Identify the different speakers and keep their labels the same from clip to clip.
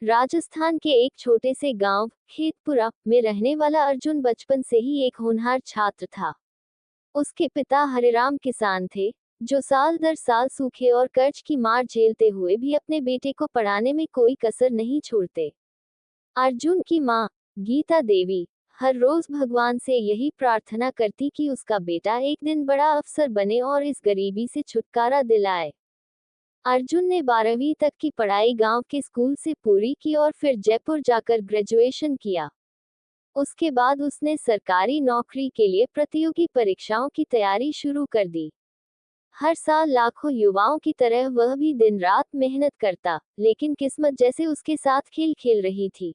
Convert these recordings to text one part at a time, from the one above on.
Speaker 1: राजस्थान के एक छोटे से गांव खेतपुरा में रहने वाला अर्जुन बचपन से ही एक होनहार छात्र था। उसके पिता हरिराम किसान थे, जो साल दर साल सूखे और कर्ज की मार झेलते हुए भी अपने बेटे को पढ़ाने में कोई कसर नहीं छोड़ते। अर्जुन की मां, गीता देवी, हर रोज भगवान से यही प्रार्थना करती कि उसका बेटा एक दिन बड़ा अफसर बने और इस गरीबी से छुटकारा दिलाए। अर्जुन ने 12वीं तक की पढ़ाई गांव के स्कूल से पूरी की और फिर जयपुर जाकर ग्रेजुएशन किया। उसके बाद उसने सरकारी नौकरी के लिए प्रतियोगी परीक्षाओं की तैयारी शुरू कर दी। हर साल लाखों युवाओं की तरह वह भी दिन रात मेहनत करता, लेकिन किस्मत जैसे उसके साथ खेल खेल रही थी।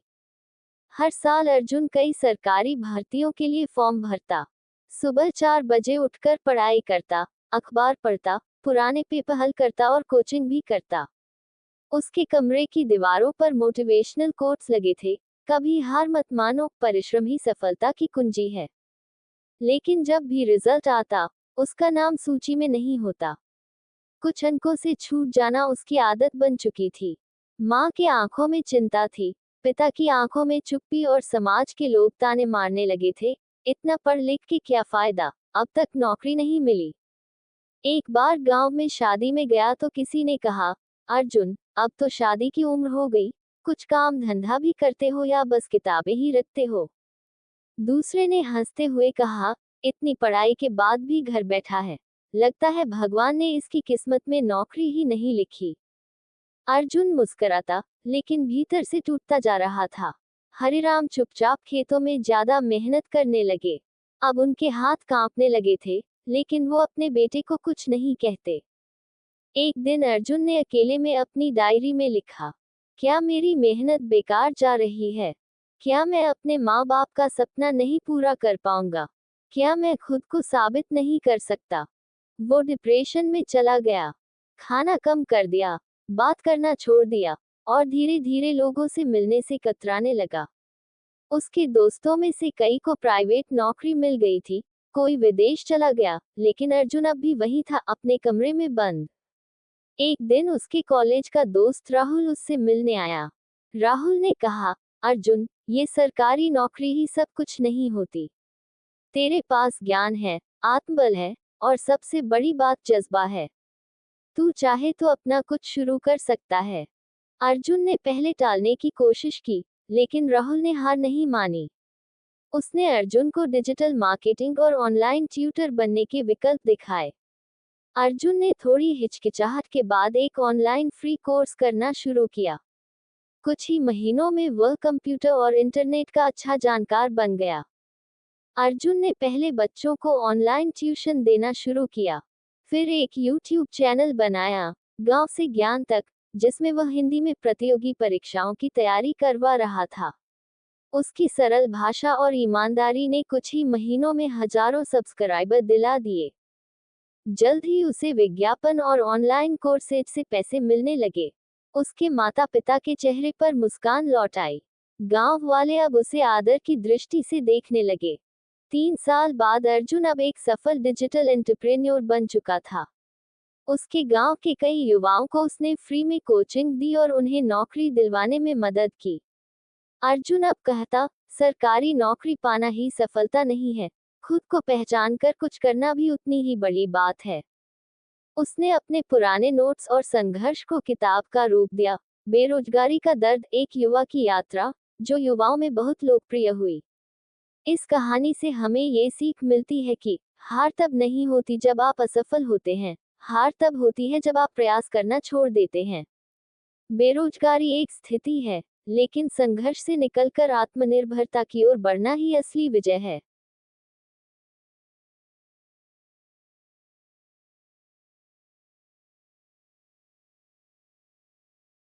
Speaker 1: हर साल अर्जुन कई सरकारी भर्तियों के लिए फॉर्म भरता। सुबह 4 बजे उठकर पढ़ाई करता, अखबार पढ़ता, पुराने पेपर हल करता और कोचिंग भी करता। उसके कमरे की दीवारों पर मोटिवेशनल कोट्स लगे थे, कभी हार मत मानो, परिश्रम ही सफलता की कुंजी है। लेकिन जब भी रिजल्ट आता, उसका नाम सूची में नहीं होता। कुछ अंकों से छूट जाना उसकी आदत बन चुकी थी। माँ के आंखों में चिंता थी, पिता की आंखों में चुप्पी और समाज के लोग ताने मारने लगे थे, इतना पढ़ लिख के क्या फायदा, अब तक नौकरी नहीं मिली। एक बार गांव में शादी में गया तो किसी ने कहा, अर्जुन, अब तो शादी की उम्र हो गई, कुछ काम धंधा भी करते हो या बस किताबें ही रखते हो। दूसरे ने हंसते हुए कहा, इतनी पढ़ाई के बाद भी घर बैठा है, लगता है भगवान ने इसकी किस्मत में नौकरी ही नहीं लिखी। अर्जुन मुस्कुराता, लेकिन भीतर से टूटता जा रहा था। हरिराम चुपचाप खेतों में ज्यादा मेहनत करने लगे। अब उनके हाथ कांपने लगे थे, लेकिन वो अपने बेटे को कुछ नहीं कहते। एक दिन अर्जुन ने अकेले में अपनी डायरी में लिखा, क्या मेरी मेहनत बेकार जा रही है? क्या मैं अपने माँ बाप का सपना नहीं पूरा कर पाऊंगा? क्या मैं खुद को साबित नहीं कर सकता? वो डिप्रेशन में चला गया, खाना कम कर दिया, बात करना छोड़ दिया और धीरे धीरे लोगों से मिलने से कतराने लगा। उसके दोस्तों में से कई को प्राइवेट नौकरी मिल गई थी, कोई विदेश चला गया, लेकिन अर्जुन अब भी वही था, अपने कमरे में बंद। एक दिन उसके कॉलेज का दोस्त राहुल उससे मिलने आया। राहुल ने कहा, अर्जुन, ये सरकारी नौकरी ही सब कुछ नहीं होती। तेरे पास ज्ञान है, आत्मबल है और सबसे बड़ी बात जज्बा है। तू चाहे तो अपना कुछ शुरू कर सकता है। अर्जुन ने पहले टालने की कोशिश की, लेकिन राहुल ने हार नहीं मानी। उसने अर्जुन को डिजिटल मार्केटिंग और ऑनलाइन ट्यूटर बनने के विकल्प दिखाए। अर्जुन ने थोड़ी हिचकिचाहट के बाद एक ऑनलाइन फ्री कोर्स करना शुरू किया। कुछ ही महीनों में वह कंप्यूटर और इंटरनेट का अच्छा जानकार बन गया। अर्जुन ने पहले बच्चों को ऑनलाइन ट्यूशन देना शुरू किया, फिर एक यूट्यूब चैनल बनाया, गांव से ज्ञान तक, जिसमें वह हिंदी में प्रतियोगी परीक्षाओं की तैयारी करवा रहा था। उसकी सरल भाषा और ईमानदारी ने कुछ ही महीनों में हजारों सब्सक्राइबर दिला दिए। जल्द ही उसे विज्ञापन और ऑनलाइन कोर्सेज से पैसे मिलने लगे। उसके माता पिता के चेहरे पर मुस्कान लौट आई। गांव वाले अब उसे आदर की दृष्टि से देखने लगे। 3 साल बाद अर्जुन अब एक सफल डिजिटल एंटरप्रेन्योर बन चुका था। उसके गांव के कई युवाओं को उसने फ्री में कोचिंग दी और उन्हें नौकरी दिलवाने में मदद की। अर्जुन अब कहता, सरकारी नौकरी पाना ही सफलता नहीं है, खुद को पहचान कर कुछ करना भी उतनी ही बड़ी बात है। उसने अपने पुराने नोट्स और संघर्ष को किताब का रूप दिया, बेरोजगारी का दर्द, एक युवा की यात्रा, जो युवाओं में बहुत लोकप्रिय हुई। इस कहानी से हमें ये सीख मिलती है कि हार तब नहीं होती जब आप असफल होते हैं, हार तब होती है जब आप प्रयास करना छोड़ देते हैं। बेरोजगारी एक स्थिति है, लेकिन संघर्ष से निकलकर आत्मनिर्भरता की ओर बढ़ना ही असली विजय है।